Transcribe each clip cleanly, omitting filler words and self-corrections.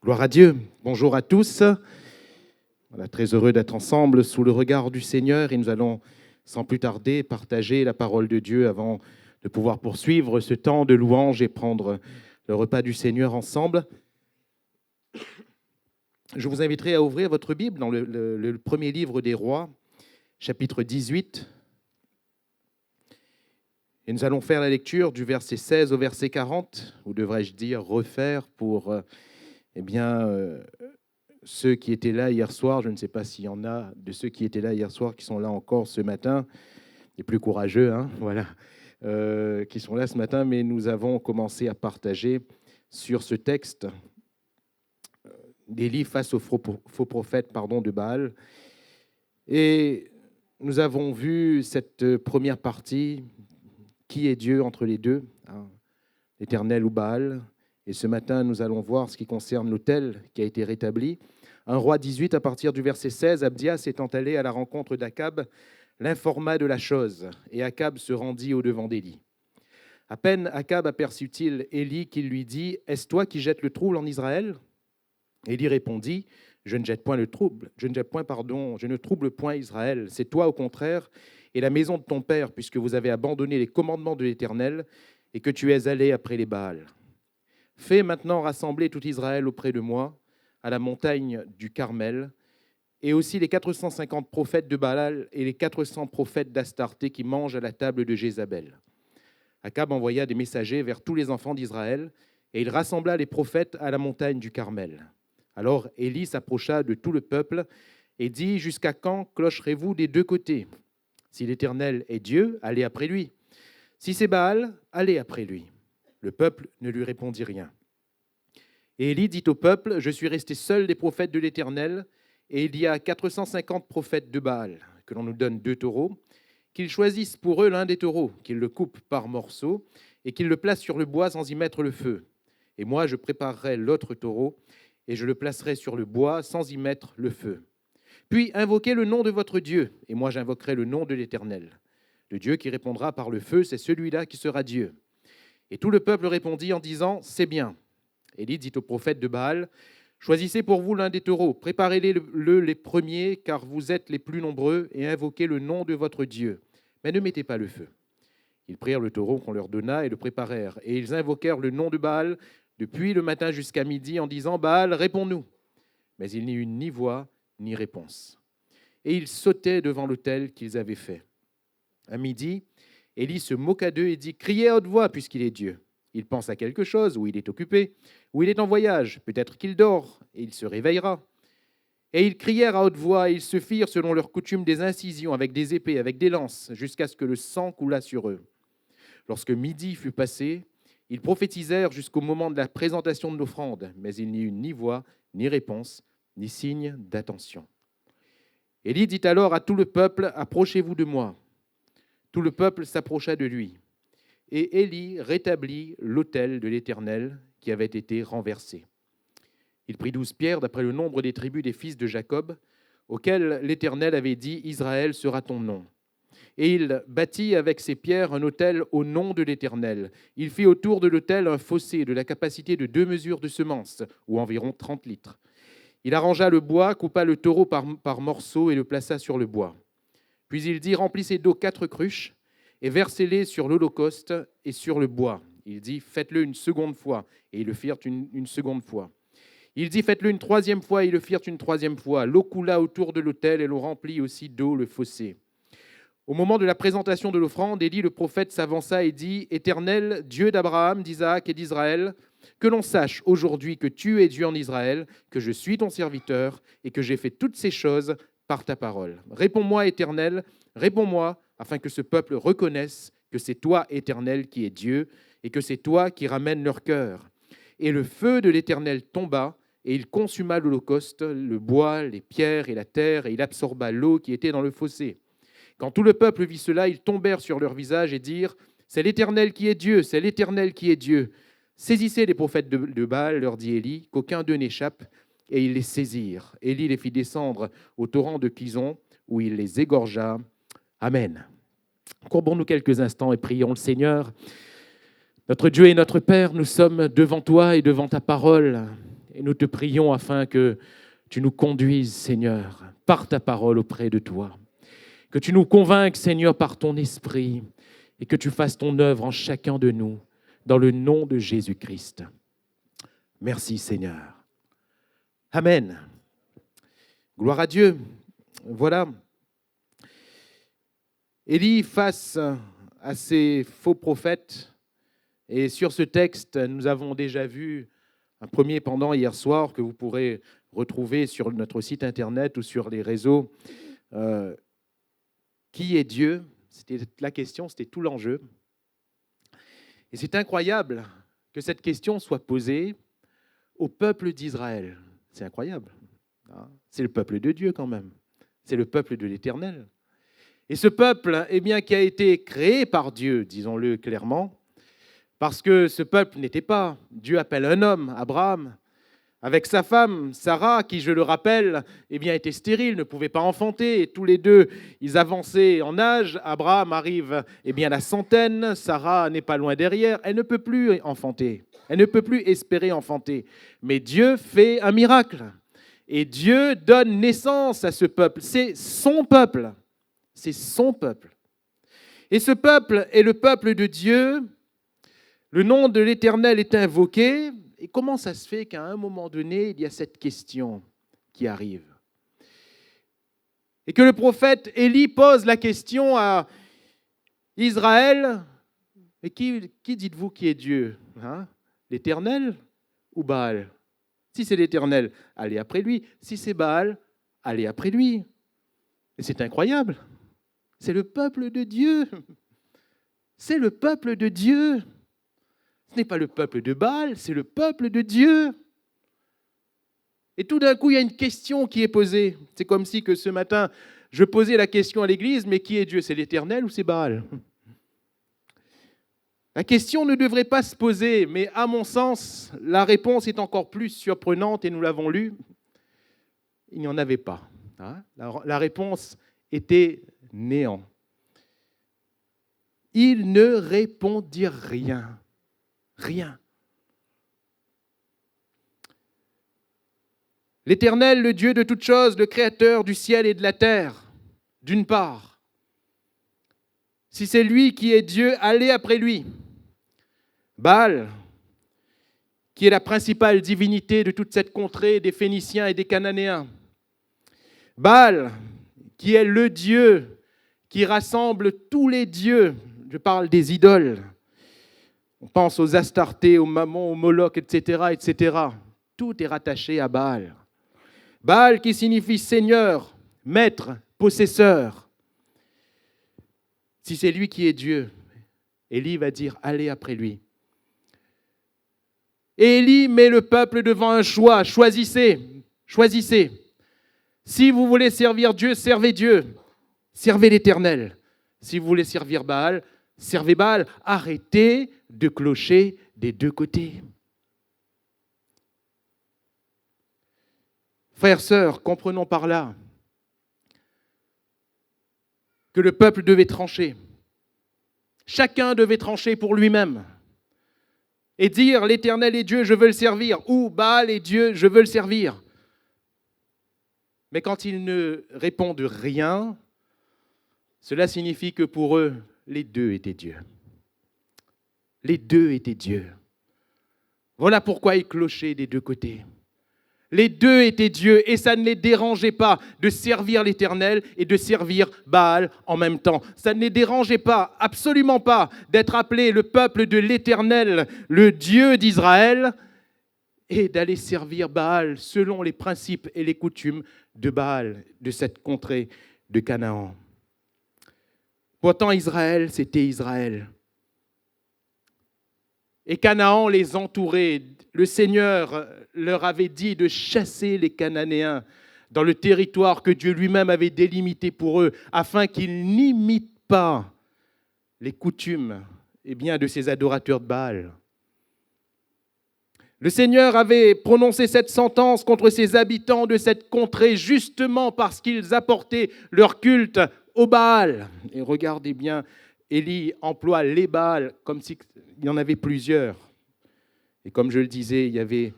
Gloire à Dieu. Bonjour à tous. Voilà, très heureux d'être ensemble sous le regard du Seigneur et nous allons sans plus tarder partager la parole de Dieu avant de pouvoir poursuivre ce temps de louange et prendre le repas du Seigneur ensemble. Je vous inviterai à ouvrir votre Bible dans le premier livre des Rois, chapitre 18. Et nous allons faire la lecture du verset 16 au verset 40, ou devrais-je dire refaire pour ceux qui étaient là hier soir. Je ne sais pas s'il y en a de ceux qui étaient là hier soir qui sont là encore ce matin, les plus courageux, qui sont là ce matin, mais nous avons commencé à partager sur ce texte d'Élie face aux faux prophètes de Baal. Et nous avons vu cette première partie, qui est Dieu entre les deux, l'Éternel ou Baal. Et ce matin, nous allons voir ce qui concerne l'autel qui a été rétabli. 1 Roi 18, à partir du verset 16, Abdias étant allé à la rencontre d'Akab, l'informa de la chose, et Akab se rendit au-devant d'Élie. À peine Akab aperçut-il Élie qu'il lui dit « Est-ce toi qui jettes le trouble en Israël ?» Élie répondit « Je ne trouble point Israël, c'est toi au contraire, et la maison de ton père, puisque vous avez abandonné les commandements de l'Éternel, et que tu es allé après les Baals. Fais maintenant rassembler tout Israël auprès de moi, à la montagne du Carmel, et aussi les 450 prophètes de Baal et les 400 prophètes d'Astarté qui mangent à la table de Jézabel. » Akab envoya des messagers vers tous les enfants d'Israël, et il rassembla les prophètes à la montagne du Carmel. Alors Élie s'approcha de tout le peuple et dit « Jusqu'à quand clocherez-vous des deux côtés ? Si l'Éternel est Dieu, allez après lui. Si c'est Baal, allez après lui. » Le peuple ne lui répondit rien. Et Élie dit au peuple, « Je suis resté seul des prophètes de l'Éternel, et il y a 450 prophètes de Baal, que l'on nous donne 2 taureaux, qu'ils choisissent pour eux l'un des taureaux, qu'ils le coupent par morceaux, et qu'ils le placent sur le bois sans y mettre le feu. Et moi, je préparerai l'autre taureau, et je le placerai sur le bois sans y mettre le feu. Puis invoquez le nom de votre Dieu, et moi j'invoquerai le nom de l'Éternel. Le Dieu qui répondra par le feu, c'est celui-là qui sera Dieu. » Et tout le peuple répondit en disant « C'est bien. » Élie dit aux prophètes de Baal, « Choisissez pour vous l'un des taureaux, préparez-le les premiers, car vous êtes les plus nombreux, et invoquez le nom de votre Dieu. Mais ne mettez pas le feu. » Ils prirent le taureau qu'on leur donna et le préparèrent, et ils invoquèrent le nom de Baal depuis le matin jusqu'à midi en disant « Baal, réponds-nous » Mais il n'y eut ni voix ni réponse. Et ils sautaient devant l'autel qu'ils avaient fait. À midi, Élie se moqua d'eux et dit « Criez à haute voix, puisqu'il est Dieu. Il pense à quelque chose, ou il est occupé, ou il est en voyage, peut-être qu'il dort, et il se réveillera. » Et ils crièrent à haute voix, et ils se firent selon leur coutume des incisions avec des épées, avec des lances, jusqu'à ce que le sang coulât sur eux. Lorsque midi fut passé, ils prophétisèrent jusqu'au moment de la présentation de l'offrande, mais il n'y eut ni voix, ni réponse, ni signe d'attention. Élie dit alors à tout le peuple, « Approchez-vous de moi. » Tout le peuple s'approcha de lui. Et Élie rétablit l'autel de l'Éternel qui avait été renversé. Il prit 12 pierres d'après le nombre des tribus des fils de Jacob, auxquels l'Éternel avait dit « Israël sera ton nom ». Et il bâtit avec ces pierres un autel au nom de l'Éternel. Il fit autour de l'autel un fossé de la capacité de 2 mesures de semences, ou environ 30 litres. Il arrangea le bois, coupa le taureau par morceaux et le plaça sur le bois. Puis il dit « Remplissez d'eau 4 cruches et versez-les sur l'holocauste et sur le bois. » Il dit « Faites-le une seconde fois. » Et ils le firent une seconde fois. Il dit « Faites-le une 3e fois. » Et ils le firent une 3e fois. L'eau coula autour de l'autel et l'on remplit aussi d'eau le fossé. Au moment de la présentation de l'offrande, Élie le prophète s'avança et dit « Éternel, Dieu d'Abraham, d'Isaac et d'Israël, que l'on sache aujourd'hui que tu es Dieu en Israël, que je suis ton serviteur et que j'ai fait toutes ces choses par ta parole. Réponds-moi, Éternel, réponds-moi, afin que ce peuple reconnaisse que c'est toi, Éternel, qui es Dieu, et que c'est toi qui ramènes leur cœur. » Et le feu de l'Éternel tomba, et il consuma l'holocauste, le bois, les pierres et la terre, et il absorba l'eau qui était dans le fossé. Quand tout le peuple vit cela, ils tombèrent sur leur visage et dirent « C'est l'Éternel qui est Dieu, c'est l'Éternel qui est Dieu. » Saisissez les prophètes de Baal, leur dit Élie, qu'aucun d'eux n'échappe, et ils les saisirent. Élie les fit descendre au torrent de Kison, où il les égorgea. Amen. Courbons-nous quelques instants et prions le Seigneur. Notre Dieu et notre Père, nous sommes devant toi et devant ta parole. Et nous te prions afin que tu nous conduises, Seigneur, par ta parole auprès de toi. Que tu nous convainques, Seigneur, par ton esprit et que tu fasses ton œuvre en chacun de nous, dans le nom de Jésus-Christ. Merci, Seigneur. Amen. Gloire à Dieu. Voilà. Élie face à ces faux prophètes. Et sur ce texte, nous avons déjà vu un premier pendant hier soir que vous pourrez retrouver sur notre site internet ou sur les réseaux. Qui est Dieu? C'était la question, c'était tout l'enjeu. Et c'est incroyable que cette question soit posée au peuple d'Israël. C'est incroyable. C'est le peuple de Dieu quand même. C'est le peuple de l'Éternel. Et ce peuple, eh bien, qui a été créé par Dieu, disons-le clairement, parce que ce peuple n'était pas. Dieu appelle un homme, Abraham, avec sa femme, Sarah, qui, je le rappelle, eh bien, était stérile, ne pouvait pas enfanter. Et tous les deux, ils avançaient en âge. Abraham arrive eh bien, à la centaine. Sarah n'est pas loin derrière. Elle ne peut plus enfanter. Elle ne peut plus espérer enfanter. Mais Dieu fait un miracle. Et Dieu donne naissance à ce peuple. C'est son peuple. C'est son peuple. Et ce peuple est le peuple de Dieu. Le nom de l'Éternel est invoqué. Et comment ça se fait qu'à un moment donné, il y a cette question qui arrive? Et que le prophète Élie pose la question à Israël. Et qui dites-vous qui est Dieu? L'Éternel ou Baal? Si c'est l'Éternel, allez après lui. Si c'est Baal, allez après lui. Et c'est incroyable. C'est le peuple de Dieu. C'est le peuple de Dieu. Ce n'est pas le peuple de Baal, c'est le peuple de Dieu. Et tout d'un coup, il y a une question qui est posée. C'est comme si que ce matin, je posais la question à l'église, mais qui est Dieu? C'est l'Éternel ou c'est Baal? La question ne devrait pas se poser, mais à mon sens, la réponse est encore plus surprenante et nous l'avons lu. Il n'y en avait pas. La réponse était néant. Il ne répondit rien. Rien. L'Éternel, le Dieu de toutes choses, le Créateur du ciel et de la terre, d'une part. Si c'est lui qui est Dieu, allez après lui. Baal, qui est la principale divinité de toute cette contrée des Phéniciens et des Cananéens. Baal, qui est le Dieu qui rassemble tous les dieux. Je parle des idoles. On pense aux Astartés, aux Mammon, aux Moloch, etc., etc. Tout est rattaché à Baal. Baal qui signifie Seigneur, Maître, Possesseur. Si c'est lui qui est Dieu, Élie va dire « Allez après lui ». Et Élie met le peuple devant un choix. Choisissez, choisissez. Si vous voulez servir Dieu, servez Dieu. Servez l'Éternel. Si vous voulez servir Baal, servez Baal. Arrêtez de clocher des deux côtés. Frères, sœurs, comprenons par là que le peuple devait trancher. Chacun devait trancher pour lui-même et dire l'Éternel est Dieu, je veux le servir, ou Baal est Dieu, je veux le servir. Mais quand ils ne répondent rien, cela signifie que pour eux, les deux étaient Dieu. Les deux étaient Dieu. Voilà pourquoi ils clochaient des deux côtés. Les deux étaient Dieu et ça ne les dérangeait pas de servir l'Éternel et de servir Baal en même temps. Ça ne les dérangeait pas, absolument pas, d'être appelé le peuple de l'Éternel, le Dieu d'Israël, et d'aller servir Baal selon les principes et les coutumes de Baal, de cette contrée de Canaan. Pourtant, Israël, c'était Israël. Et Canaan les entourait. Le Seigneur leur avait dit de chasser les Cananéens dans le territoire que Dieu lui-même avait délimité pour eux, afin qu'ils n'imitent pas les coutumes de ces adorateurs de Baal. Le Seigneur avait prononcé cette sentence contre ces habitants de cette contrée justement parce qu'ils apportaient leur culte au Baal. Et regardez bien, Élie emploie les Baals comme s'il y en avait plusieurs. Et comme je le disais, il y avait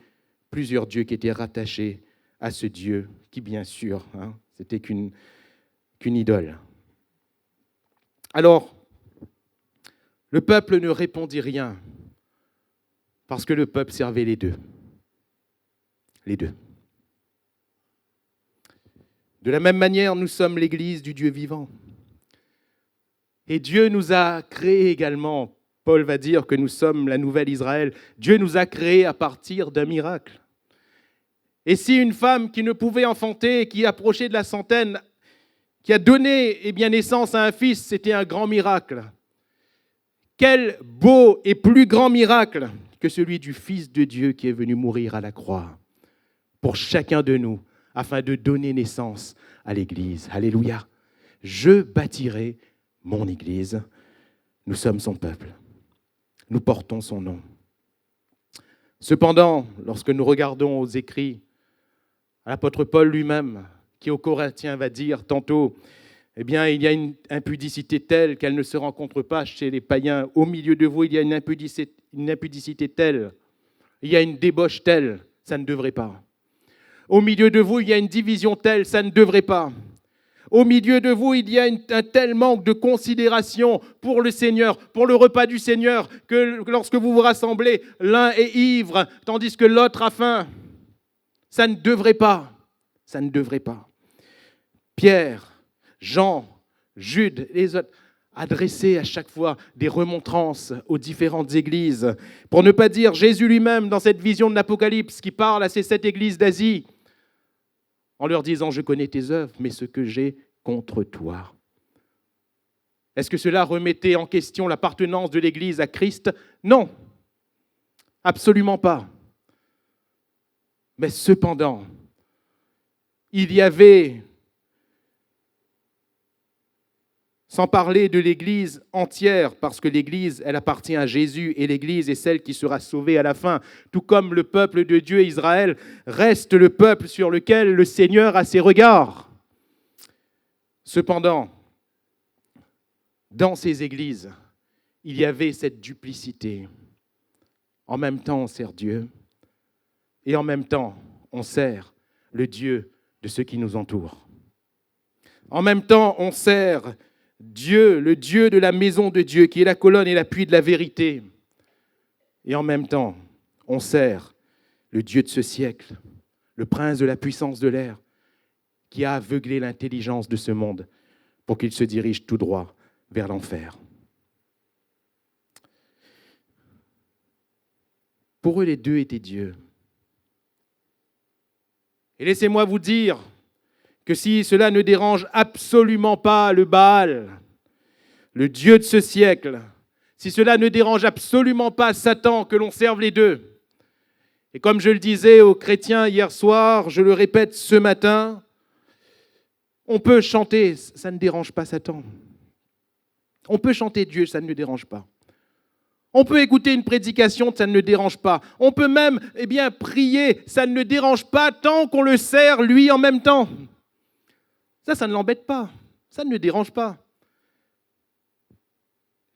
plusieurs dieux qui étaient rattachés à ce Dieu qui, bien sûr, c'était qu'une idole. Alors, le peuple ne répondit rien parce que le peuple servait les deux. Les deux. De la même manière, nous sommes l'Église du Dieu vivant. Et Dieu nous a créés également. Paul va dire que nous sommes la nouvelle Israël. Dieu nous a créés à partir d'un miracle. Et si une femme qui ne pouvait enfanter, qui approchait de la centaine, qui a donné naissance à un fils, c'était un grand miracle. Quel beau et plus grand miracle que celui du Fils de Dieu qui est venu mourir à la croix pour chacun de nous, afin de donner naissance à l'Église. Alléluia. Je bâtirai mon Église. Nous sommes son peuple. Nous portons son nom. Cependant, lorsque nous regardons aux écrits, l'apôtre Paul lui-même, qui aux Corinthiens va dire tantôt, il y a une impudicité telle qu'elle ne se rencontre pas chez les païens. Au milieu de vous, il y a une impudicité telle, il y a une débauche telle, ça ne devrait pas. Au milieu de vous, il y a une division telle, ça ne devrait pas. Au milieu de vous, il y a un tel manque de considération pour le Seigneur, pour le repas du Seigneur, que lorsque vous vous rassemblez, l'un est ivre, tandis que l'autre a faim. Ça ne devrait pas. Ça ne devrait pas. Pierre, Jean, Jude, les autres, adressaient à chaque fois des remontrances aux différentes églises. Pour ne pas dire Jésus lui-même dans cette vision de l'Apocalypse qui parle à ces 7 églises d'Asie, en leur disant « Je connais tes œuvres, mais ce que j'ai contre toi. » Est-ce que cela remettait en question l'appartenance de l'Église à Christ? Non, absolument pas. Mais cependant, il y avait, sans parler de l'Église entière, parce que l'Église, elle appartient à Jésus, et l'Église est celle qui sera sauvée à la fin, tout comme le peuple de Dieu, Israël, reste le peuple sur lequel le Seigneur a ses regards. Cependant, dans ces églises, il y avait cette duplicité. En même temps, on sert Dieu, et en même temps, on sert le Dieu de ceux qui nous entourent. En même temps, on sert Dieu, le Dieu de la maison de Dieu, qui est la colonne et l'appui de la vérité. Et en même temps, on sert le Dieu de ce siècle, le prince de la puissance de l'air, qui a aveuglé l'intelligence de ce monde pour qu'il se dirige tout droit vers l'enfer. Pour eux, les deux étaient Dieu. Et laissez-moi vous dire que si cela ne dérange absolument pas le Baal, le Dieu de ce siècle, si cela ne dérange absolument pas Satan, que l'on serve les deux, et comme je le disais aux chrétiens hier soir, je le répète ce matin, on peut chanter, ça ne dérange pas Satan. On peut chanter Dieu, ça ne le dérange pas. On peut écouter une prédication, ça ne le dérange pas. On peut même prier, ça ne le dérange pas tant qu'on le sert lui en même temps. Ça ne l'embête pas, ça ne le dérange pas.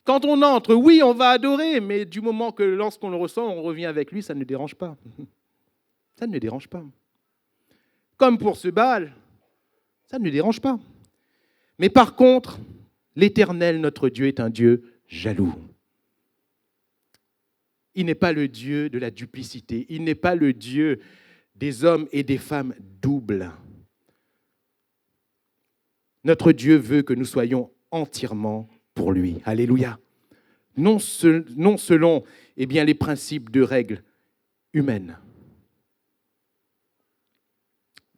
Quand on entre, oui, on va adorer, mais du moment que lorsqu'on le ressent, on revient avec lui, ça ne le dérange pas. Ça ne le dérange pas. Comme pour ce Baal, ça ne le dérange pas. Mais par contre, l'Éternel, notre Dieu, est un Dieu jaloux. Il n'est pas le Dieu de la duplicité. Il n'est pas le Dieu des hommes et des femmes doubles. Notre Dieu veut que nous soyons entièrement pour lui. Alléluia. Non selon les principes de règles humaines,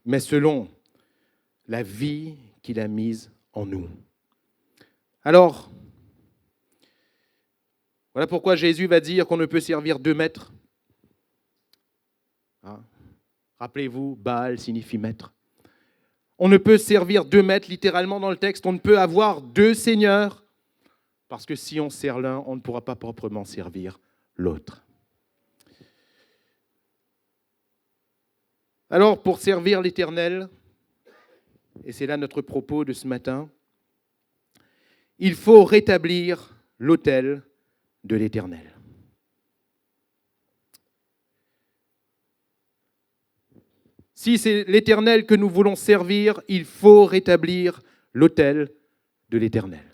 mais selon la vie qu'il a mise en nous. Alors, voilà pourquoi Jésus va dire qu'on ne peut servir 2 maîtres. Rappelez-vous, Baal signifie maître. On ne peut servir 2 maîtres, littéralement dans le texte, on ne peut avoir 2 seigneurs, parce que si on sert l'un, on ne pourra pas proprement servir l'autre. Alors, pour servir l'Éternel, et c'est là notre propos de ce matin, il faut rétablir l'autel de l'Éternel. Si c'est l'Éternel que nous voulons servir, il faut rétablir l'autel de l'Éternel.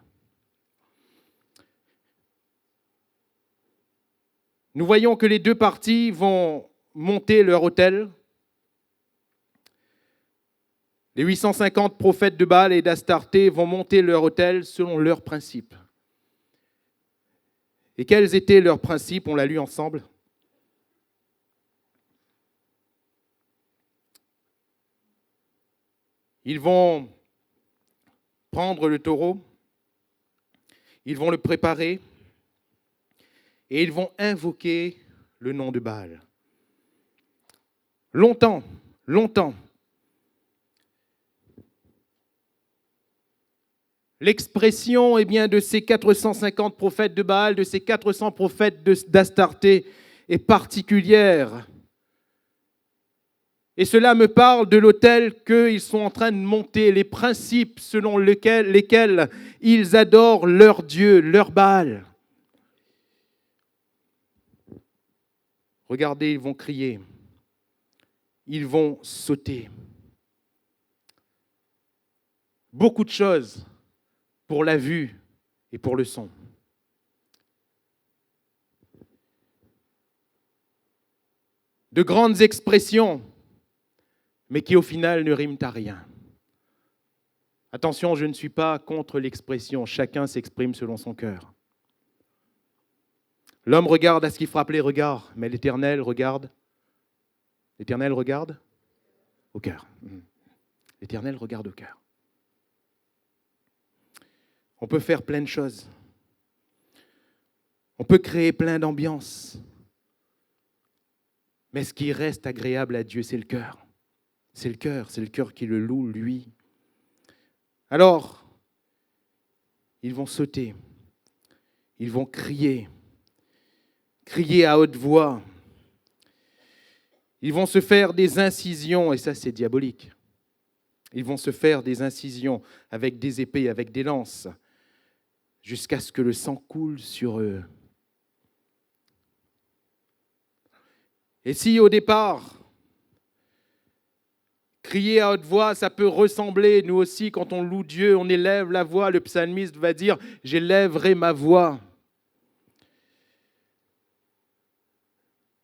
Nous voyons que les deux parties vont monter leur autel. Les 850 prophètes de Baal et d'Astarté vont monter leur autel selon leurs principes. Et quels étaient leurs principes? On l'a lu ensemble. Ils vont prendre le taureau, ils vont le préparer et ils vont invoquer le nom de Baal. Longtemps. L'expression de ces 450 prophètes de Baal, de ces 400 prophètes d'Astarté est particulière. Et cela me parle de l'autel qu'ils sont en train de monter, les principes selon lesquels ils adorent leur Dieu, leur Baal. Regardez, ils vont crier, ils vont sauter. Beaucoup de choses pour la vue et pour le son. De grandes expressions, mais qui au final ne riment à rien. Attention, je ne suis pas contre l'expression, chacun s'exprime selon son cœur. L'homme regarde à ce qui frappe les regards, mais l'Éternel regarde. L'Éternel regarde au cœur. L'Éternel regarde au cœur. On peut faire plein de choses. On peut créer plein d'ambiances. Mais ce qui reste agréable à Dieu, c'est le cœur. C'est le cœur qui le loue, lui. Alors, ils vont sauter, ils vont crier à haute voix. Ils vont se faire des incisions, et ça c'est diabolique. Ils vont se faire des incisions avec des épées, avec des lances, jusqu'à ce que le sang coule sur eux. Et si au départ, crier à haute voix, ça peut ressembler, nous aussi, quand on loue Dieu, on élève la voix, le psalmiste va dire « j'élèverai ma voix ».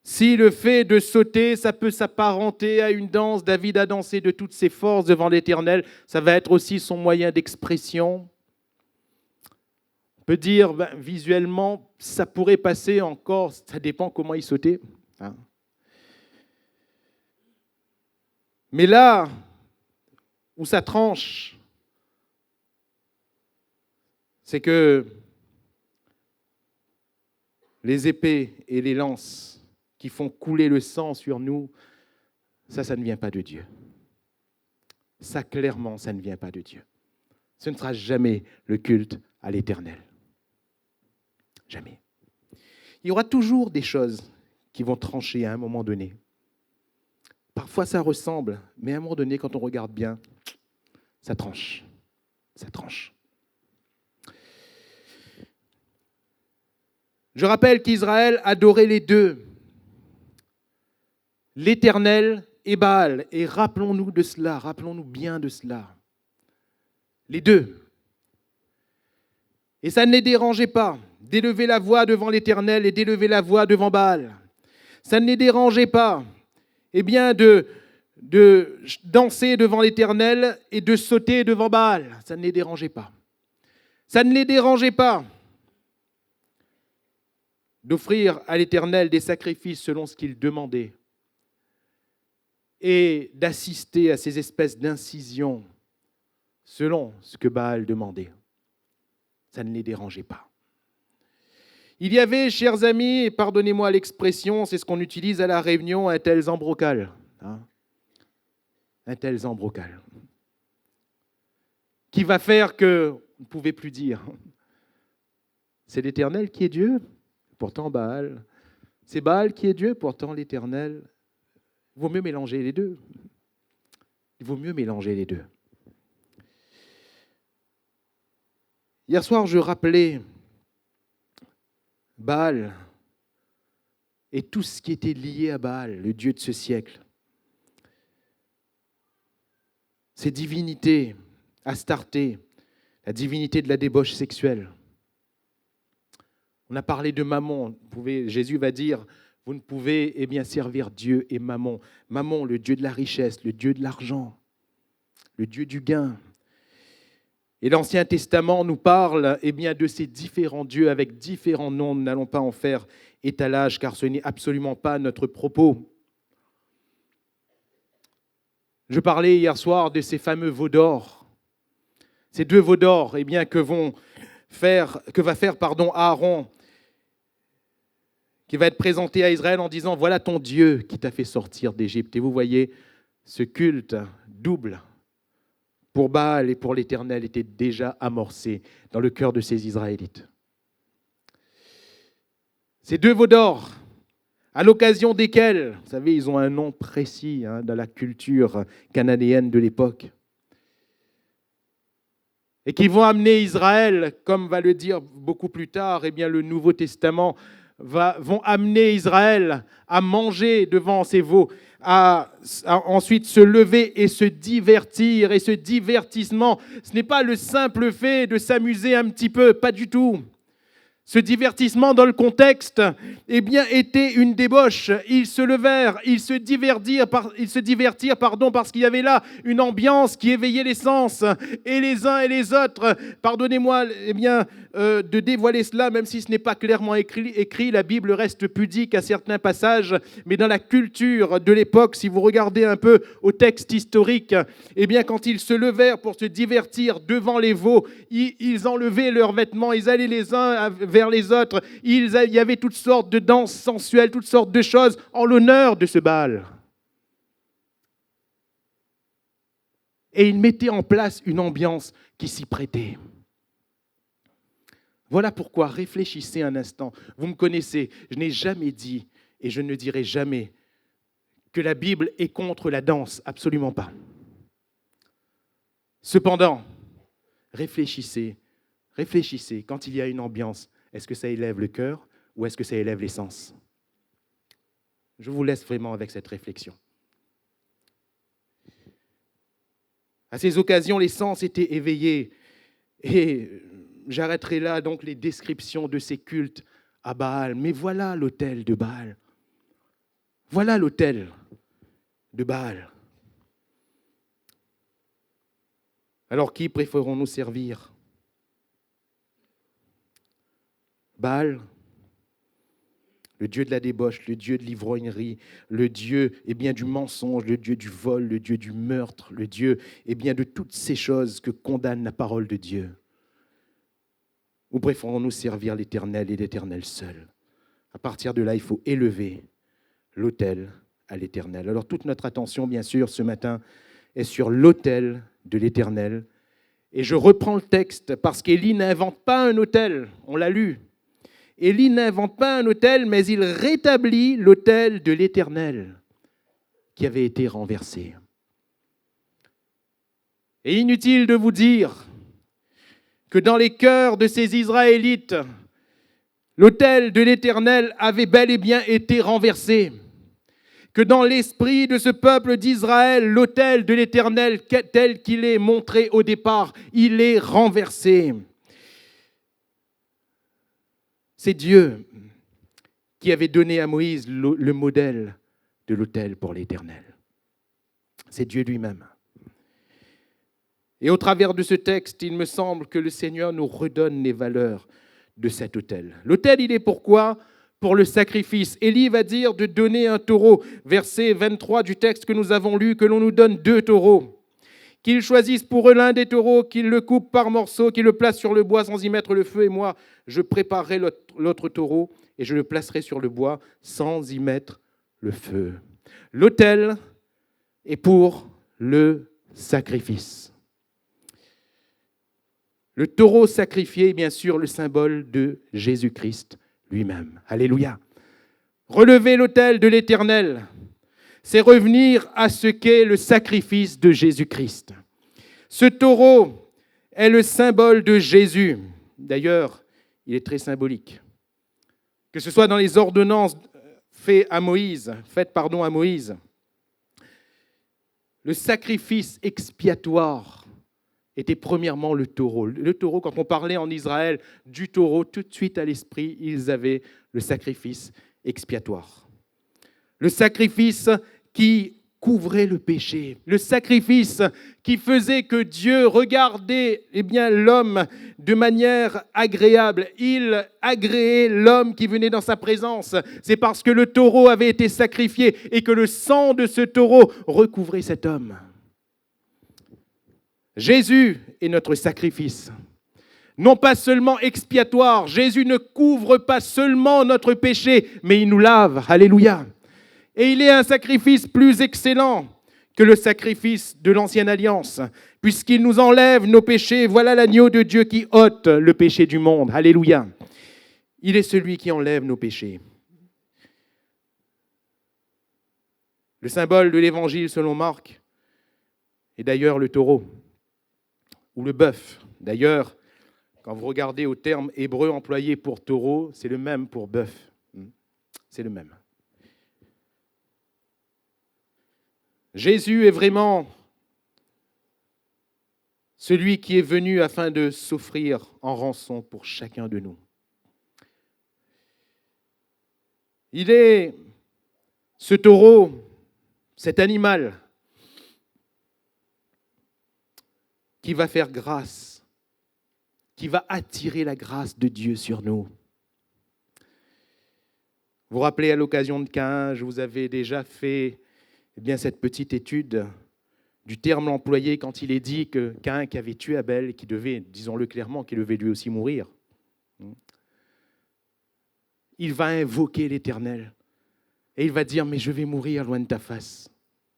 Si le fait de sauter, ça peut s'apparenter à une danse, David a dansé de toutes ses forces devant l'Éternel, ça va être aussi son moyen d'expression. On peut dire, visuellement, ça pourrait passer encore, ça dépend comment il sautait. Mais là où ça tranche, c'est que les épées et les lances qui font couler le sang sur nous, ça ne vient pas de Dieu. Ça, clairement, ça ne vient pas de Dieu. Ce ne sera jamais le culte à l'Éternel. Jamais. Il y aura toujours des choses qui vont trancher à un moment donné. Parfois, ça ressemble, mais à un moment donné, quand on regarde bien, ça tranche. Ça tranche. Je rappelle qu'Israël adorait les deux, l'Éternel et Baal. Et rappelons-nous de cela, rappelons-nous bien de cela. Les deux. Et ça ne les dérangeait pas d'élever la voix devant l'Éternel et d'élever la voix devant Baal. Ça ne les dérangeait pas de danser devant l'Éternel et de sauter devant Baal. Ça ne les dérangeait pas. Ça ne les dérangeait pas d'offrir à l'Éternel des sacrifices selon ce qu'il demandait et d'assister à ces espèces d'incisions selon ce que Baal demandait. Ça ne les dérangeait pas. Il y avait, chers amis, et pardonnez-moi l'expression, c'est ce qu'on utilise à la Réunion, un tel zambrocal. Un tel zambrocal. Qui va faire que vous ne pouvez plus dire. C'est l'Éternel qui est Dieu, pourtant Baal. C'est Baal qui est Dieu, pourtant l'Éternel. Il vaut mieux mélanger les deux. Il vaut mieux mélanger les deux. Hier soir, je rappelais Baal et tout ce qui était lié à Baal, le dieu de ce siècle. ces divinités, Astarté, la divinité de la débauche sexuelle. On a parlé de Mammon. Jésus va dire, vous ne pouvez servir Dieu et Mammon. Mammon, le dieu de la richesse, le dieu de l'argent, le dieu du gain. Et l'Ancien Testament nous parle de ces différents dieux avec différents noms. Nous n'allons pas en faire étalage car ce n'est absolument pas notre propos. Je parlais hier soir de ces fameux veaux d'or. Ces 2 veaux d'or que va faire Aaron, qui va être présenté à Israël en disant « Voilà ton Dieu qui t'a fait sortir d'Égypte ». Et vous voyez, ce culte double pour Baal et pour l'Éternel était déjà amorcé dans le cœur de ces Israélites. Ces 2 veaux d'or, à l'occasion desquels, vous savez, ils ont un nom précis dans la culture cananéenne de l'époque, et qui vont amener Israël, comme va le dire beaucoup plus tard, le Nouveau Testament, vont amener Israël à manger devant ces veaux, à ensuite se lever et se divertir. Et ce divertissement, ce n'est pas le simple fait de s'amuser un petit peu, pas du tout. Ce divertissement dans le contexte était une débauche. Ils se levèrent, ils se divertirent parce qu'il y avait là une ambiance qui éveillait les sens. Et les uns et les autres, pardonnez-moi de dévoiler cela, même si ce n'est pas clairement écrit, la Bible reste pudique à certains passages, mais dans la culture de l'époque, si vous regardez un peu au texte historique, quand ils se levèrent pour se divertir devant les veaux, ils enlevaient leurs vêtements, ils allaient les uns vers les autres, il y avait toutes sortes de danses sensuelles, toutes sortes de choses en l'honneur de ce Baal. Et ils mettaient en place une ambiance qui s'y prêtait. Voilà pourquoi, réfléchissez un instant. Vous me connaissez, je n'ai jamais dit, et je ne dirai jamais, que la Bible est contre la danse, absolument pas. Cependant, réfléchissez, quand il y a une ambiance, est-ce que ça élève le cœur ou est-ce que ça élève les sens ? Je vous laisse vraiment avec cette réflexion. À ces occasions, les sens étaient éveillés et j'arrêterai là donc les descriptions de ces cultes à Baal. Mais voilà l'autel de Baal. Voilà l'autel de Baal. Alors qui préférons-nous servir ? Baal, le dieu de la débauche, le dieu de l'ivrognerie, le dieu du mensonge, le dieu du vol, le dieu du meurtre, le dieu de toutes ces choses que condamne la parole de Dieu. Ou préférons-nous servir l'Éternel et l'Éternel seul ? À partir de là, il faut élever l'autel à l'Éternel. Alors toute notre attention, bien sûr, ce matin, est sur l'autel de l'Éternel. Et je reprends le texte parce qu'Élie n'invente pas un autel, on l'a lu. Élie n'invente pas un autel, mais il rétablit l'autel de l'Éternel qui avait été renversé. Et inutile de vous dire que dans les cœurs de ces Israélites, l'autel de l'Éternel avait bel et bien été renversé. Que dans l'esprit de ce peuple d'Israël, l'autel de l'Éternel tel qu'il est montré au départ, il est renversé. C'est Dieu qui avait donné à Moïse le modèle de l'autel pour l'Éternel. C'est Dieu lui-même. Et au travers de ce texte, il me semble que le Seigneur nous redonne les valeurs de cet autel. L'autel, il est pourquoi ? Pour le sacrifice. Élie va dire de donner un taureau. Verset 23 du texte que nous avons lu, que l'on nous donne 2 taureaux. Qu'ils choisissent pour eux l'un des taureaux, qu'ils le coupent par morceaux, qu'ils le placent sur le bois sans y mettre le feu. Et moi, je préparerai l'autre taureau et je le placerai sur le bois sans y mettre le feu. L'autel est pour le sacrifice. Le taureau sacrifié est bien sûr le symbole de Jésus-Christ lui-même. Alléluia. Relever l'autel de l'Éternel, c'est revenir à ce qu'est le sacrifice de Jésus-Christ. Ce taureau est le symbole de Jésus. D'ailleurs, il est très symbolique. Que ce soit dans les ordonnances faites à Moïse, Le sacrifice expiatoire était premièrement le taureau. Le taureau, quand on parlait en Israël du taureau, tout de suite à l'esprit, ils avaient le sacrifice expiatoire. Le sacrifice qui couvrait le péché. Le sacrifice qui faisait que Dieu regardait l'homme de manière agréable. Il agréait l'homme qui venait dans sa présence. C'est parce que le taureau avait été sacrifié et que le sang de ce taureau recouvrait cet homme. Jésus est notre sacrifice. Non pas seulement expiatoire. Jésus ne couvre pas seulement notre péché, mais il nous lave. Alléluia. Et il est un sacrifice plus excellent que le sacrifice de l'ancienne alliance, puisqu'il nous enlève nos péchés. Voilà l'agneau de Dieu qui ôte le péché du monde. Alléluia. Il est celui qui enlève nos péchés. Le symbole de l'évangile selon Marc est d'ailleurs le taureau ou le bœuf. D'ailleurs, quand vous regardez au terme hébreu employé pour taureau, c'est le même pour bœuf. C'est le même. Jésus est vraiment celui qui est venu afin de s'offrir en rançon pour chacun de nous. Il est ce taureau, cet animal qui va faire grâce, qui va attirer la grâce de Dieu sur nous. Vous vous rappelez à l'occasion de Caïn, je vous avais déjà fait cette petite étude du terme employé quand il est dit que Caïn qui avait tué Abel, qui devait, disons-le clairement, qui devait lui aussi mourir, il va invoquer l'Éternel et il va dire « mais je vais mourir loin de ta face ».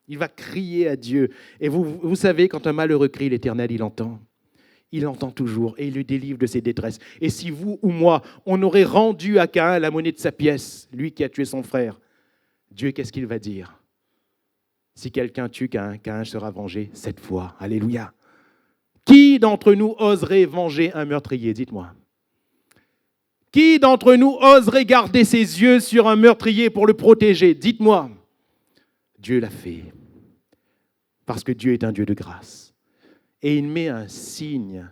Il va crier à Dieu. Et vous savez, quand un malheureux crie, l'Éternel, il entend. Il entend toujours et il le délivre de ses détresses. Et si vous ou moi, on aurait rendu à Caïn la monnaie de sa pièce, lui qui a tué son frère, Dieu, qu'est-ce qu'il va dire ? Si quelqu'un tue Caïn, Caïn sera vengé 7 fois. Alléluia. Qui d'entre nous oserait venger un meurtrier ? Dites-moi. Qui d'entre nous oserait garder ses yeux sur un meurtrier pour le protéger ? Dites-moi. Dieu l'a fait. Parce que Dieu est un Dieu de grâce. Et il met un signe.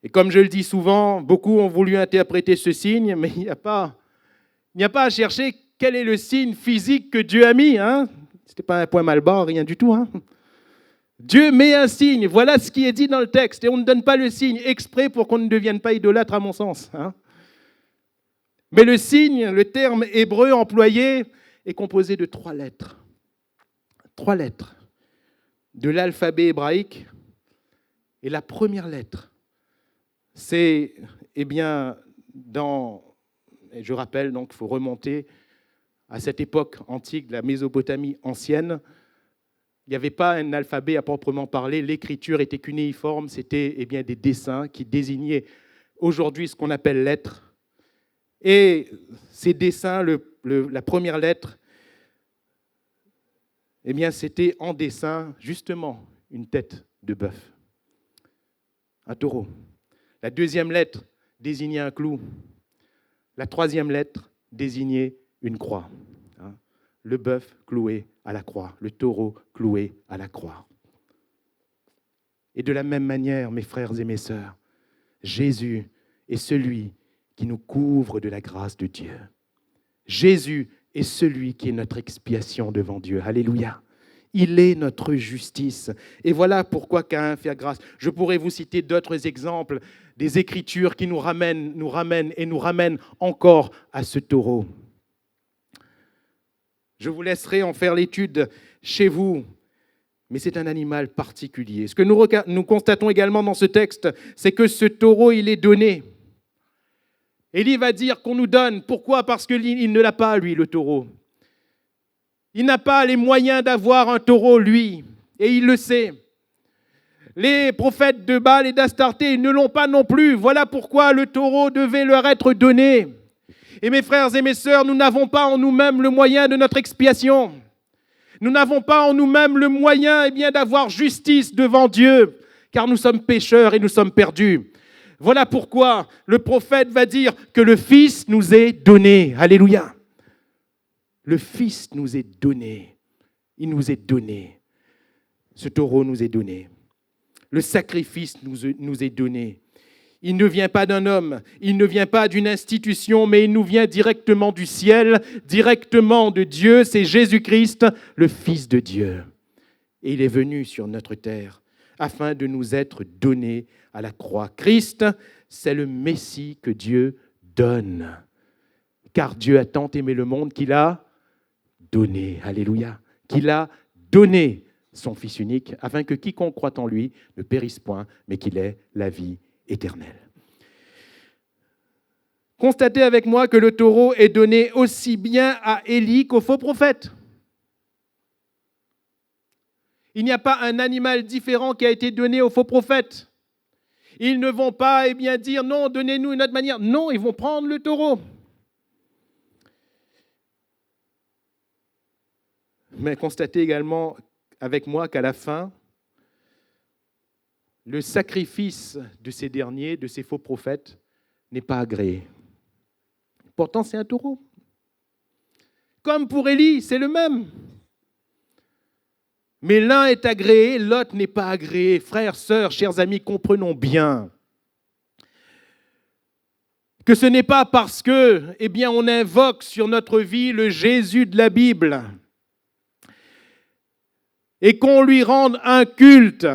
Et comme je le dis souvent, beaucoup ont voulu interpréter ce signe, mais il n'y a pas à chercher quel est le signe physique que Dieu a mis. Ce n'était pas un point mal bas, rien du tout. Dieu met un signe. Voilà ce qui est dit dans le texte. Et on ne donne pas le signe exprès pour qu'on ne devienne pas idolâtre, à mon sens. Mais le signe, le terme hébreu employé, est composé de 3 lettres. 3 lettres de l'alphabet hébraïque. Et la première lettre, c'est, je rappelle, donc il faut remonter à cette époque antique de la Mésopotamie ancienne. Il n'y avait pas un alphabet à proprement parler. L'écriture était cunéiforme. C'était des dessins qui désignaient aujourd'hui ce qu'on appelle lettres. Et ces dessins, la première lettre, c'était en dessin, justement, une tête de bœuf, un taureau. La deuxième lettre désignait un clou. La troisième lettre désignait une croix. Le bœuf cloué à la croix, le taureau cloué à la croix. Et de la même manière, mes frères et mes sœurs, Jésus est celui qui nous couvre de la grâce de Dieu. Jésus est celui qui est notre expiation devant Dieu. Alléluia. Il est notre justice. Et voilà pourquoi Caïn fait grâce. Je pourrais vous citer d'autres exemples, des Écritures qui nous ramènent encore à ce taureau. Je vous laisserai en faire l'étude chez vous, mais c'est un animal particulier. Ce que nous constatons également dans ce texte, c'est que ce taureau, il est donné. Élie va dire qu'on nous donne. Pourquoi ? Parce qu'il ne l'a pas, lui, le taureau. Il n'a pas les moyens d'avoir un taureau, lui, et il le sait. Les prophètes de Baal et d'Astarté ne l'ont pas non plus. Voilà pourquoi le taureau devait leur être donné. Et mes frères et mes sœurs, nous n'avons pas en nous-mêmes le moyen de notre expiation. Nous n'avons pas en nous-mêmes le moyen d'avoir justice devant Dieu, car nous sommes pécheurs et nous sommes perdus. Voilà pourquoi le prophète va dire que le Fils nous est donné. Alléluia. Le Fils nous est donné. Il nous est donné. Ce taureau nous est donné. Le sacrifice nous est donné. Il ne vient pas d'un homme, il ne vient pas d'une institution, mais il nous vient directement du ciel, directement de Dieu. C'est Jésus-Christ, le Fils de Dieu. Et il est venu sur notre terre afin de nous être donné à la croix. Christ, c'est le Messie que Dieu donne. Car Dieu a tant aimé le monde qu'il a donné. Alléluia. Qu'il a donné son Fils unique, afin que quiconque croit en lui ne périsse point, mais qu'il ait la vie éternelle. Constatez avec moi que le taureau est donné aussi bien à Élie qu'aux faux prophètes. Il n'y a pas un animal différent qui a été donné aux faux prophètes. Ils ne vont pas dire non, donnez-nous une autre manière. Non, ils vont prendre le taureau. Mais constatez également avec moi qu'à la fin, le sacrifice de ces derniers, de ces faux prophètes, n'est pas agréé. Pourtant, c'est un taureau. Comme pour Élie, c'est le même. Mais l'un est agréé, l'autre n'est pas agréé. Frères, sœurs, chers amis, comprenons bien que ce n'est pas parce que, on invoque sur notre vie le Jésus de la Bible et qu'on lui rende un culte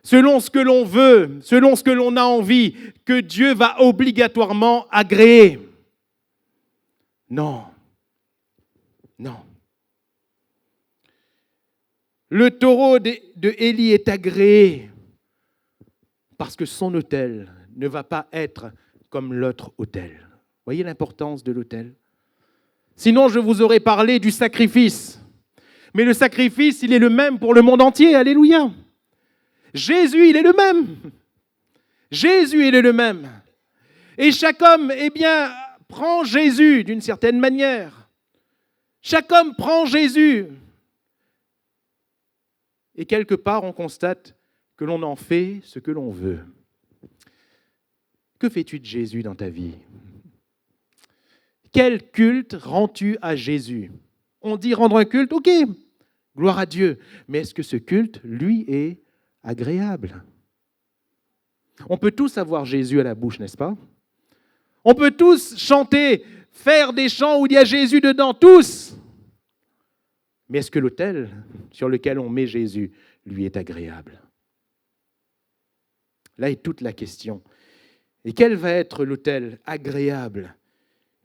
selon ce que l'on veut, selon ce que l'on a envie, que Dieu va obligatoirement agréer. Non. Non. Le taureau de Élie est agréé parce que son autel ne va pas être comme l'autre autel. Voyez l'importance de l'autel? Sinon, je vous aurais parlé du sacrifice. Mais le sacrifice, il est le même pour le monde entier. Alléluia. Jésus, il est le même. Jésus, il est le même. Et chaque homme, prend Jésus d'une certaine manière. Chaque homme prend Jésus. Et quelque part, on constate que l'on en fait ce que l'on veut. Que fais-tu de Jésus dans ta vie? Quel culte rends-tu à Jésus? On dit rendre un culte, ok, gloire à Dieu. Mais est-ce que ce culte, lui, est agréable? On peut tous avoir Jésus à la bouche, n'est-ce pas? On peut tous chanter, faire des chants où il y a Jésus dedans, tous. Mais est-ce que l'autel sur lequel on met Jésus, lui, est agréable? Là est toute la question. Et quel va être l'autel agréable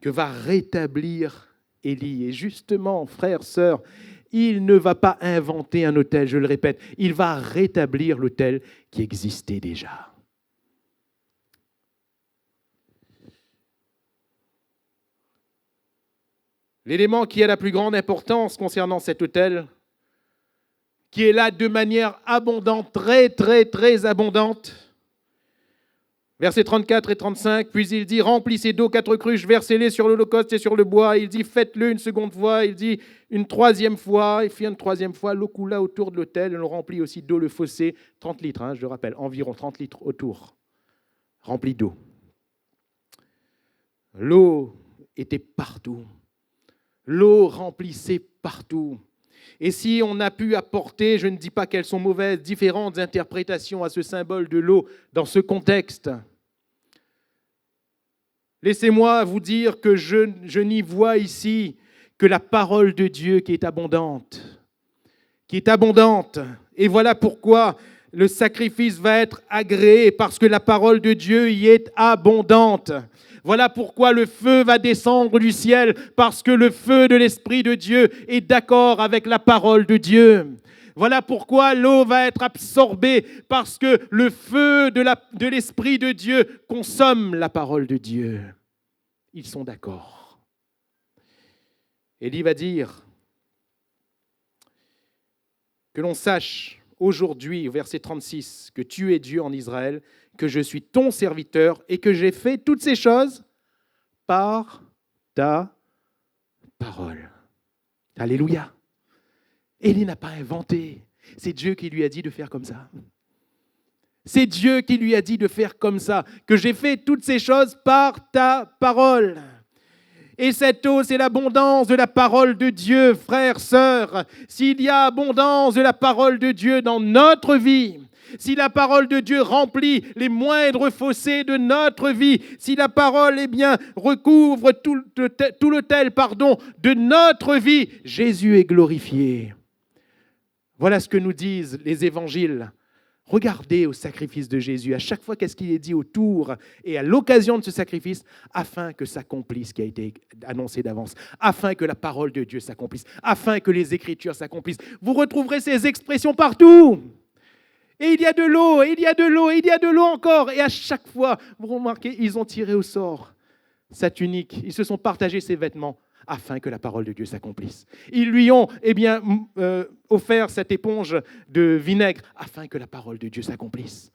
que va rétablir Élie? Et justement, frères, sœurs, il ne va pas inventer un autel, je le répète, il va rétablir l'autel qui existait déjà. L'élément qui a la plus grande importance concernant cet autel, qui est là de manière abondante, très, très, très abondante, versets 34 et 35, puis il dit, remplissez d'eau 4 cruches, versez-les sur l'holocauste et sur le bois. Il dit, faites-le une seconde fois. Il dit, une troisième fois. Il fit une troisième fois. L'eau coula autour de l'autel. On remplit aussi d'eau le fossé. 30 litres, je le rappelle, environ 30 litres autour. Rempli d'eau. L'eau était partout. L'eau remplissait partout. Et si on a pu apporter, je ne dis pas qu'elles sont mauvaises, différentes interprétations à ce symbole de l'eau dans ce contexte, laissez-moi vous dire que je n'y vois ici que la parole de Dieu qui est abondante. Qui est abondante. Et voilà pourquoi le sacrifice va être agréé, parce que la parole de Dieu y est abondante. Voilà pourquoi le feu va descendre du ciel, parce que le feu de l'Esprit de Dieu est d'accord avec la parole de Dieu. Voilà pourquoi l'eau va être absorbée, parce que le feu de l'Esprit de Dieu consomme la parole de Dieu. Ils sont d'accord. Élie va dire que l'on sache aujourd'hui, au verset 36, que tu es Dieu en Israël, que je suis ton serviteur et que j'ai fait toutes ces choses par ta parole. Alléluia. Élie n'a pas inventé. C'est Dieu qui lui a dit de faire comme ça. C'est Dieu qui lui a dit de faire comme ça, que j'ai fait toutes ces choses par ta parole. Et cette eau, c'est l'abondance de la parole de Dieu, frères, sœurs. S'il y a abondance de la parole de Dieu dans notre vie, si la parole de Dieu remplit les moindres fossés de notre vie, si la parole recouvre tout l'autel de notre vie, Jésus est glorifié. Voilà ce que nous disent les évangiles. Regardez au sacrifice de Jésus. À chaque fois, qu'est-ce qu'il est dit autour et à l'occasion de ce sacrifice, afin que s'accomplisse ce qui a été annoncé d'avance, afin que la parole de Dieu s'accomplisse, afin que les Écritures s'accomplissent. Vous retrouverez ces expressions partout. Et il y a de l'eau, et il y a de l'eau, et il y a de l'eau encore. Et à chaque fois, vous remarquez, ils ont tiré au sort sa tunique. Ils se sont partagés ses vêtements afin que la parole de Dieu s'accomplisse. Ils lui ont offert cette éponge de vinaigre afin que la parole de Dieu s'accomplisse.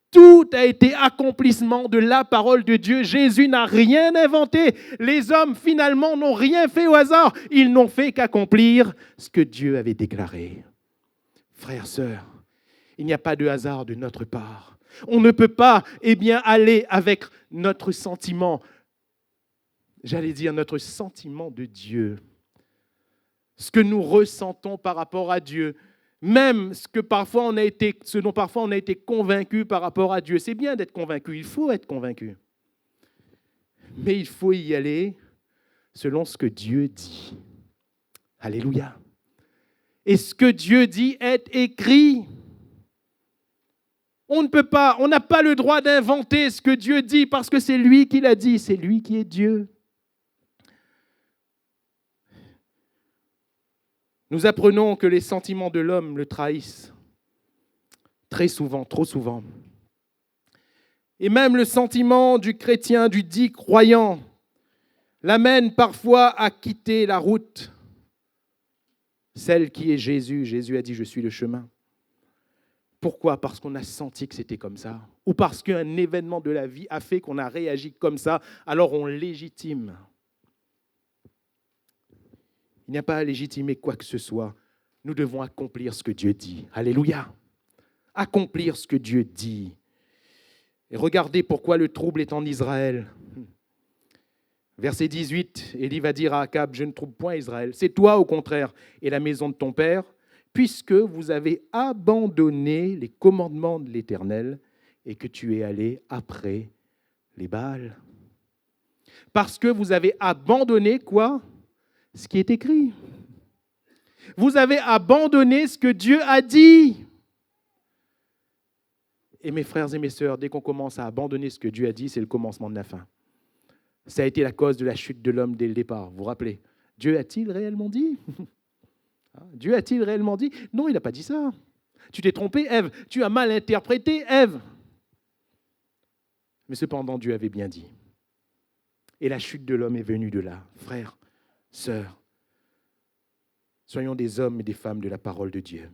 Tout a été accomplissement de la parole de Dieu. Jésus n'a rien inventé. Les hommes, finalement, n'ont rien fait au hasard. Ils n'ont fait qu'accomplir ce que Dieu avait déclaré. Frères, sœurs, il n'y a pas de hasard de notre part. On ne peut pas aller avec notre sentiment, notre sentiment de Dieu. Ce que nous ressentons par rapport à Dieu, même ce dont parfois on a été convaincu par rapport à Dieu. C'est bien d'être convaincu, il faut être convaincu. Mais il faut y aller selon ce que Dieu dit. Alléluia. Et ce que Dieu dit est écrit. On n'a pas le droit d'inventer ce que Dieu dit parce que c'est lui qui l'a dit, c'est lui qui est Dieu. Nous apprenons que les sentiments de l'homme le trahissent. Très souvent, trop souvent. Et même le sentiment du chrétien, du dit croyant, l'amène parfois à quitter la route, celle qui est Jésus. Jésus a dit « Je suis le chemin ». Pourquoi ? Parce qu'on a senti que c'était comme ça. Ou parce qu'un événement de la vie a fait qu'on a réagi comme ça, alors on légitime. Il n'y a pas à légitimer quoi que ce soit. Nous devons accomplir ce que Dieu dit. Alléluia. Accomplir ce que Dieu dit. Et regardez pourquoi le trouble est en Israël. Verset 18, Élie va dire à Akab, « Je ne trouble point Israël. C'est toi, au contraire, et la maison de ton père, puisque vous avez abandonné les commandements de l'Éternel et que tu es allé après les Baals. » Parce que vous avez abandonné quoi ? Ce qui est écrit. Vous avez abandonné ce que Dieu a dit. Et mes frères et mes sœurs, dès qu'on commence à abandonner ce que Dieu a dit, c'est le commencement de la fin. Ça a été la cause de la chute de l'homme dès le départ. Vous vous rappelez ? Dieu a-t-il réellement dit ? Dieu a-t-il réellement dit ? Non, il n'a pas dit ça. Tu t'es trompé, Ève. Tu as mal interprété, Ève. Mais cependant, Dieu avait bien dit. Et la chute de l'homme est venue de là. Frères, sœurs, soyons des hommes et des femmes de la parole de Dieu.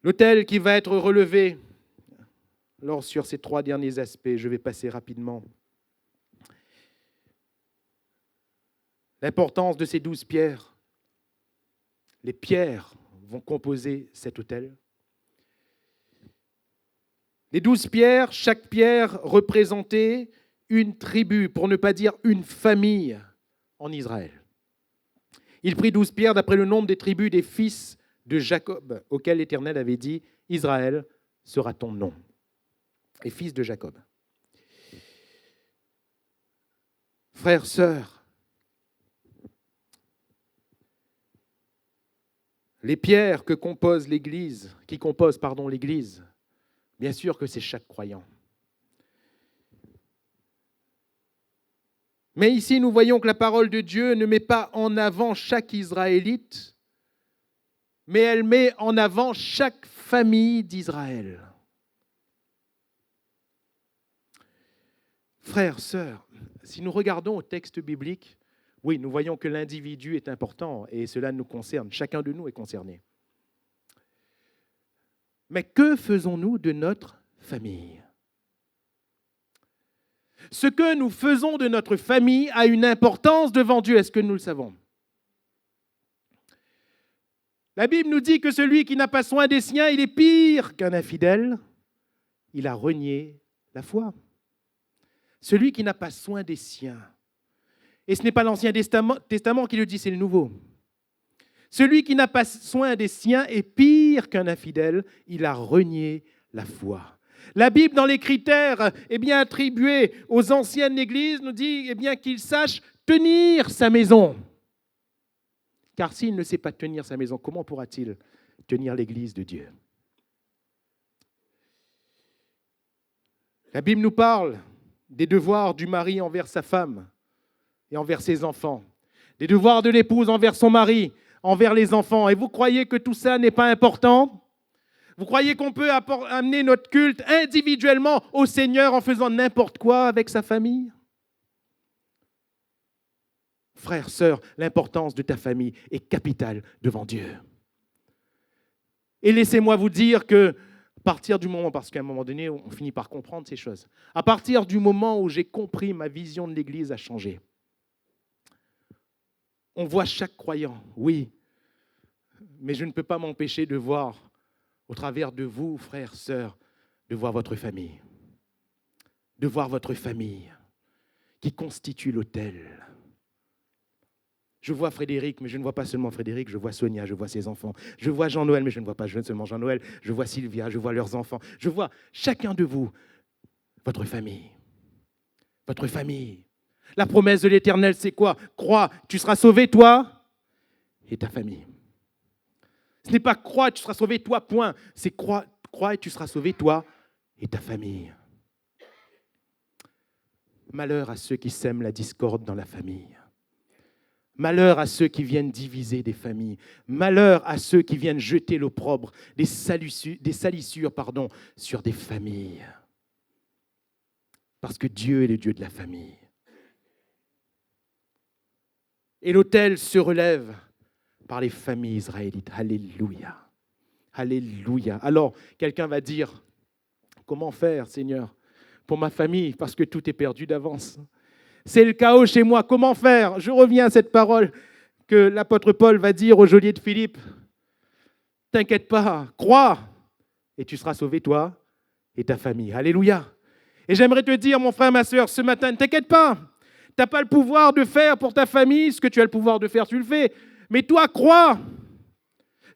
L'autel qui va être relevé, alors sur ces 3 derniers aspects, je vais passer rapidement. L'importance de ces 12 pierres. Les pierres vont composer cet autel. Les 12 pierres, chaque pierre représentait une tribu, pour ne pas dire une famille en Israël. Il prit 12 pierres d'après le nombre des tribus des fils de Jacob, auquel l'Éternel avait dit, « Israël sera ton nom. » Les fils de Jacob. Frères, sœurs, les pierres qui composent l'Église, bien sûr que c'est chaque croyant. Mais ici, nous voyons que la parole de Dieu ne met pas en avant chaque Israélite, mais elle met en avant chaque famille d'Israël. Frères, sœurs, si nous regardons au texte biblique, oui, nous voyons que l'individu est important et cela nous concerne, chacun de nous est concerné. Mais que faisons-nous de notre famille ? Ce que nous faisons de notre famille a une importance devant Dieu. Est-ce que nous le savons ? La Bible nous dit que celui qui n'a pas soin des siens, il est pire qu'un infidèle. Il a renié la foi. Celui qui n'a pas soin des siens. Et ce n'est pas l'Ancien Testament qui le dit, c'est le Nouveau. Celui qui n'a pas soin des siens est pire qu'un infidèle, il a renié la foi. La Bible, dans les critères attribués aux anciennes églises, nous dit qu'il sache tenir sa maison. Car s'il ne sait pas tenir sa maison, comment pourra-t-il tenir l'église de Dieu? La Bible nous parle des devoirs du mari envers sa femme et envers ses enfants, des devoirs de l'épouse envers son mari, envers les enfants. Et vous croyez que tout ça n'est pas important? Vous croyez qu'on peut amener notre culte individuellement au Seigneur en faisant n'importe quoi avec sa famille? Frères, sœurs, l'importance de ta famille est capitale devant Dieu. Et laissez-moi vous dire que, à partir du moment, parce qu'à un moment donné, on finit par comprendre ces choses, à partir du moment où j'ai compris, ma vision de l'Église a changé. On voit chaque croyant, oui, mais je ne peux pas m'empêcher de voir, au travers de vous, frères, sœurs, de voir votre famille. De voir votre famille qui constitue l'autel. Je vois Frédéric, mais je ne vois pas seulement Frédéric, je vois Sonia, je vois ses enfants. Je vois Jean-Noël, mais je ne vois pas seulement Jean-Noël, je vois Sylvia, je vois leurs enfants. Je vois chacun de vous, votre famille. Votre famille. La promesse de l'Éternel, c'est quoi? Crois, tu seras sauvé, toi et ta famille. Ce n'est pas crois, tu seras sauvé, toi, point. C'est crois et tu seras sauvé, toi et ta famille. Malheur à ceux qui sèment la discorde dans la famille. Malheur à ceux qui viennent diviser des familles. Malheur à ceux qui viennent jeter l'opprobre, des salissures sur des familles. Parce que Dieu est le Dieu de la famille. Et l'autel se relève par les familles israélites. Alléluia. Alléluia. Alors, quelqu'un va dire, comment faire, Seigneur, pour ma famille, parce que tout est perdu d'avance. C'est le chaos chez moi, comment faire? Je reviens à cette parole que l'apôtre Paul va dire au geôlier de Philippe. T'inquiète pas, crois, et tu seras sauvé, toi et ta famille. Alléluia. Et j'aimerais te dire, mon frère, ma soeur, ce matin, ne t'inquiète pas. Tu n'as pas le pouvoir de faire pour ta famille ce que tu as le pouvoir de faire, tu le fais. Mais toi, crois.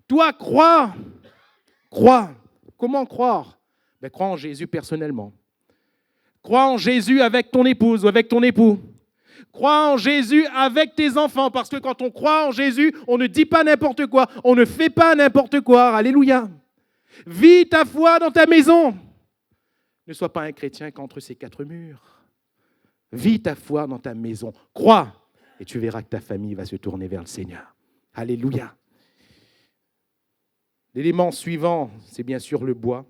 Toi, crois. Crois. Comment croire? Crois en Jésus personnellement. Crois en Jésus avec ton épouse ou avec ton époux. Crois en Jésus avec tes enfants, parce que quand on croit en Jésus, on ne dit pas n'importe quoi, on ne fait pas n'importe quoi. Alléluia. Vis ta foi dans ta maison. Ne sois pas un chrétien qu'entre ces quatre murs. Vis ta foi dans ta maison. Crois, et tu verras que ta famille va se tourner vers le Seigneur. Alléluia. L'élément suivant, c'est bien sûr le bois.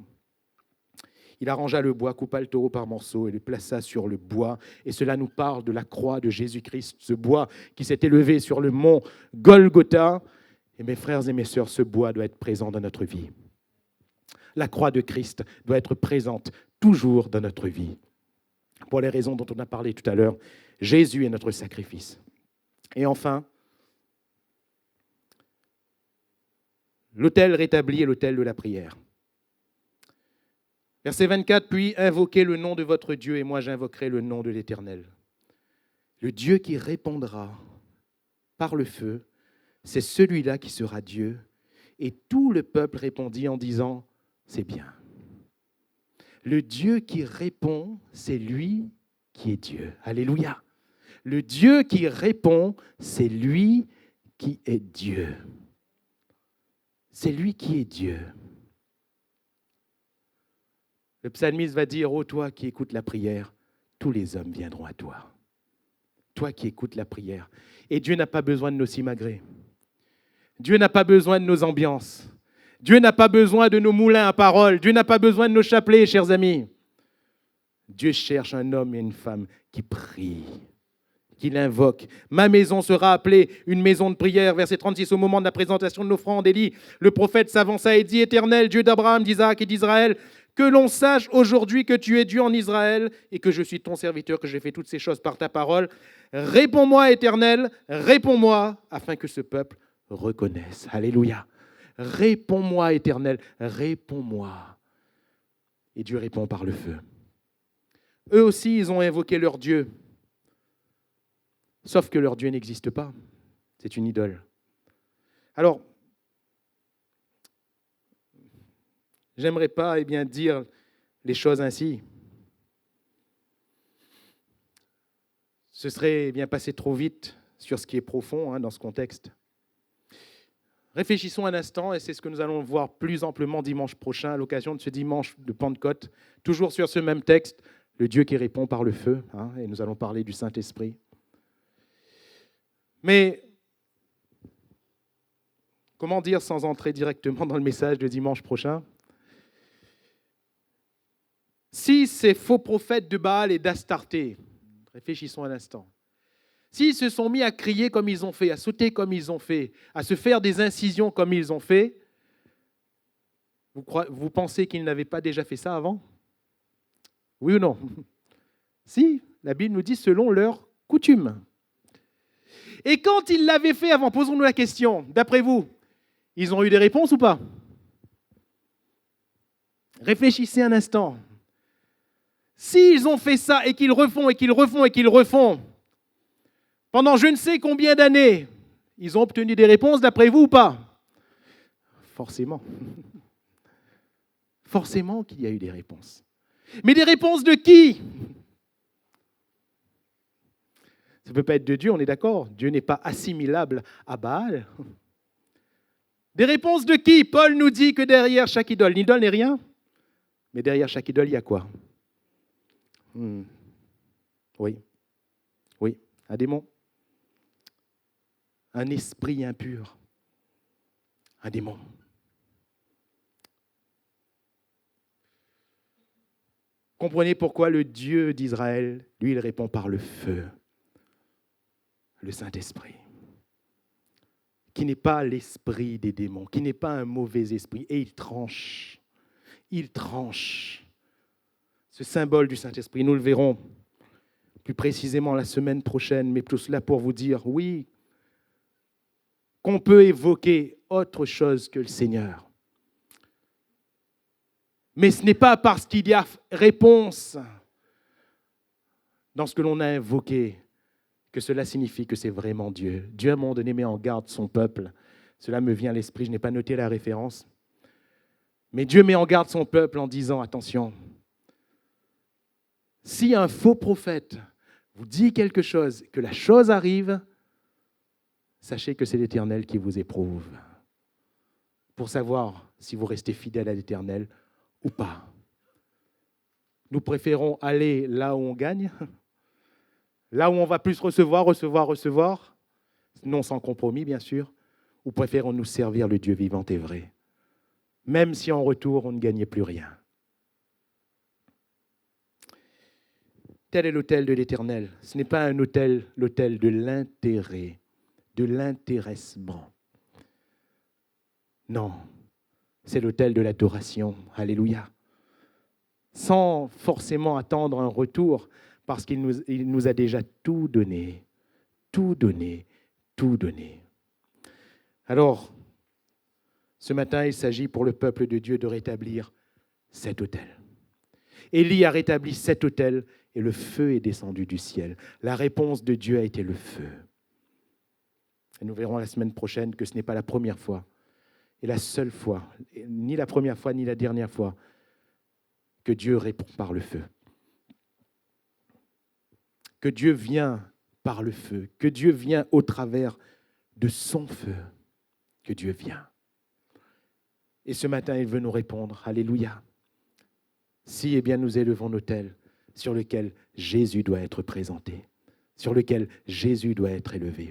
Il arrangea le bois, coupa le taureau par morceaux et le plaça sur le bois. Et cela nous parle de la croix de Jésus-Christ, ce bois qui s'est élevé sur le mont Golgotha. Et mes frères et mes sœurs, ce bois doit être présent dans notre vie. La croix de Christ doit être présente toujours dans notre vie. Pour les raisons dont on a parlé tout à l'heure, Jésus est notre sacrifice. Et enfin, l'autel rétabli est l'autel de la prière. Verset 24, puis invoquez le nom de votre Dieu et moi j'invoquerai le nom de l'Éternel. Le Dieu qui répondra par le feu, c'est celui-là qui sera Dieu. Et tout le peuple répondit en disant, c'est bien. Le Dieu qui répond, c'est lui qui est Dieu. Alléluia. Le Dieu qui répond, c'est lui qui est Dieu. C'est lui qui est Dieu. Le psalmiste va dire, ô toi qui écoutes la prière, tous les hommes viendront à toi. Toi qui écoutes la prière. Et Dieu n'a pas besoin de nos simagrées. Dieu n'a pas besoin de nos ambiances. Dieu n'a pas besoin de nos moulins à parole. Dieu n'a pas besoin de nos chapelets, chers amis. Dieu cherche un homme et une femme qui prient, qui l'invoquent. Ma maison sera appelée une maison de prière. Verset 36, au moment de la présentation de l'offrande, Élie, le prophète s'avança et dit, Éternel, Dieu d'Abraham, d'Isaac et d'Israël, que l'on sache aujourd'hui que tu es Dieu en Israël et que je suis ton serviteur, que j'ai fait toutes ces choses par ta parole. Réponds-moi, Éternel, réponds-moi, afin que ce peuple reconnaisse. Alléluia. Réponds-moi, Éternel, réponds-moi. Et Dieu répond par le feu. Eux aussi, ils ont invoqué leur Dieu. Sauf que leur Dieu n'existe pas. C'est une idole. Alors, j'aimerais pas dire les choses ainsi. Ce serait passer trop vite sur ce qui est profond dans ce contexte. Réfléchissons un instant, et c'est ce que nous allons voir plus amplement dimanche prochain, à l'occasion de ce dimanche de Pentecôte, toujours sur ce même texte, le Dieu qui répond par le feu, et nous allons parler du Saint-Esprit. Mais, comment dire sans entrer directement dans le message de dimanche prochain ? Si ces faux prophètes de Baal et d'Astarté, réfléchissons un instant, s'ils se sont mis à crier comme ils ont fait, à sauter comme ils ont fait, à se faire des incisions comme ils ont fait, vous pensez qu'ils n'avaient pas déjà fait ça avant ? Oui ou non ? Si, la Bible nous dit selon leur coutume. Et quand ils l'avaient fait avant, posons-nous la question, d'après vous, ils ont eu des réponses ou pas ? Réfléchissez un instant. S'ils ont fait ça et qu'ils refont et qu'ils refont et qu'ils refont, pendant je ne sais combien d'années, ils ont obtenu des réponses d'après vous ou pas ? Forcément. Forcément qu'il y a eu des réponses. Mais des réponses de qui ? Ça ne peut pas être de Dieu, on est d'accord ? Dieu n'est pas assimilable à Baal. Des réponses de qui ? Paul nous dit que derrière chaque idole, l'idole n'est rien, mais derrière chaque idole, il y a quoi ? Oui, un démon, un esprit impur, un démon. Comprenez pourquoi le Dieu d'Israël, lui, il répond par le feu, le Saint-Esprit, qui n'est pas l'esprit des démons, qui n'est pas un mauvais esprit, et il tranche. Ce symbole du Saint-Esprit, nous le verrons plus précisément la semaine prochaine, mais tout cela pour vous dire, oui, qu'on peut évoquer autre chose que le Seigneur. Mais ce n'est pas parce qu'il y a réponse dans ce que l'on a invoqué que cela signifie que c'est vraiment Dieu. Dieu, à un moment donné, met en garde son peuple. Cela me vient à l'esprit, je n'ai pas noté la référence. Mais Dieu met en garde son peuple en disant, attention, si un faux prophète vous dit quelque chose, que la chose arrive, sachez que c'est l'Éternel qui vous éprouve pour savoir si vous restez fidèle à l'Éternel ou pas. Nous préférons aller là où on gagne, là où on va plus recevoir, non sans compromis bien sûr, ou préférons-nous servir le Dieu vivant et vrai, même si en retour on ne gagnait plus rien. Tel est l'autel de l'Éternel. Ce n'est pas un autel, l'autel de l'intérêt, de l'intéressement. Non, c'est l'autel de l'adoration. Alléluia. Sans forcément attendre un retour, parce qu'il nous a déjà tout donné. Tout donné, tout donné. Alors, ce matin, il s'agit pour le peuple de Dieu de rétablir cet autel. Élie a rétabli cet autel et le feu est descendu du ciel. La réponse de Dieu a été le feu. Et nous verrons la semaine prochaine que ce n'est pas la première fois et la seule fois, ni la première fois ni la dernière fois, que Dieu répond par le feu. Que Dieu vient par le feu, que Dieu vient au travers de son feu, que Dieu vient. Et ce matin, il veut nous répondre, alléluia. Si, nous élevons l'autel sur lequel Jésus doit être présenté, sur lequel Jésus doit être élevé.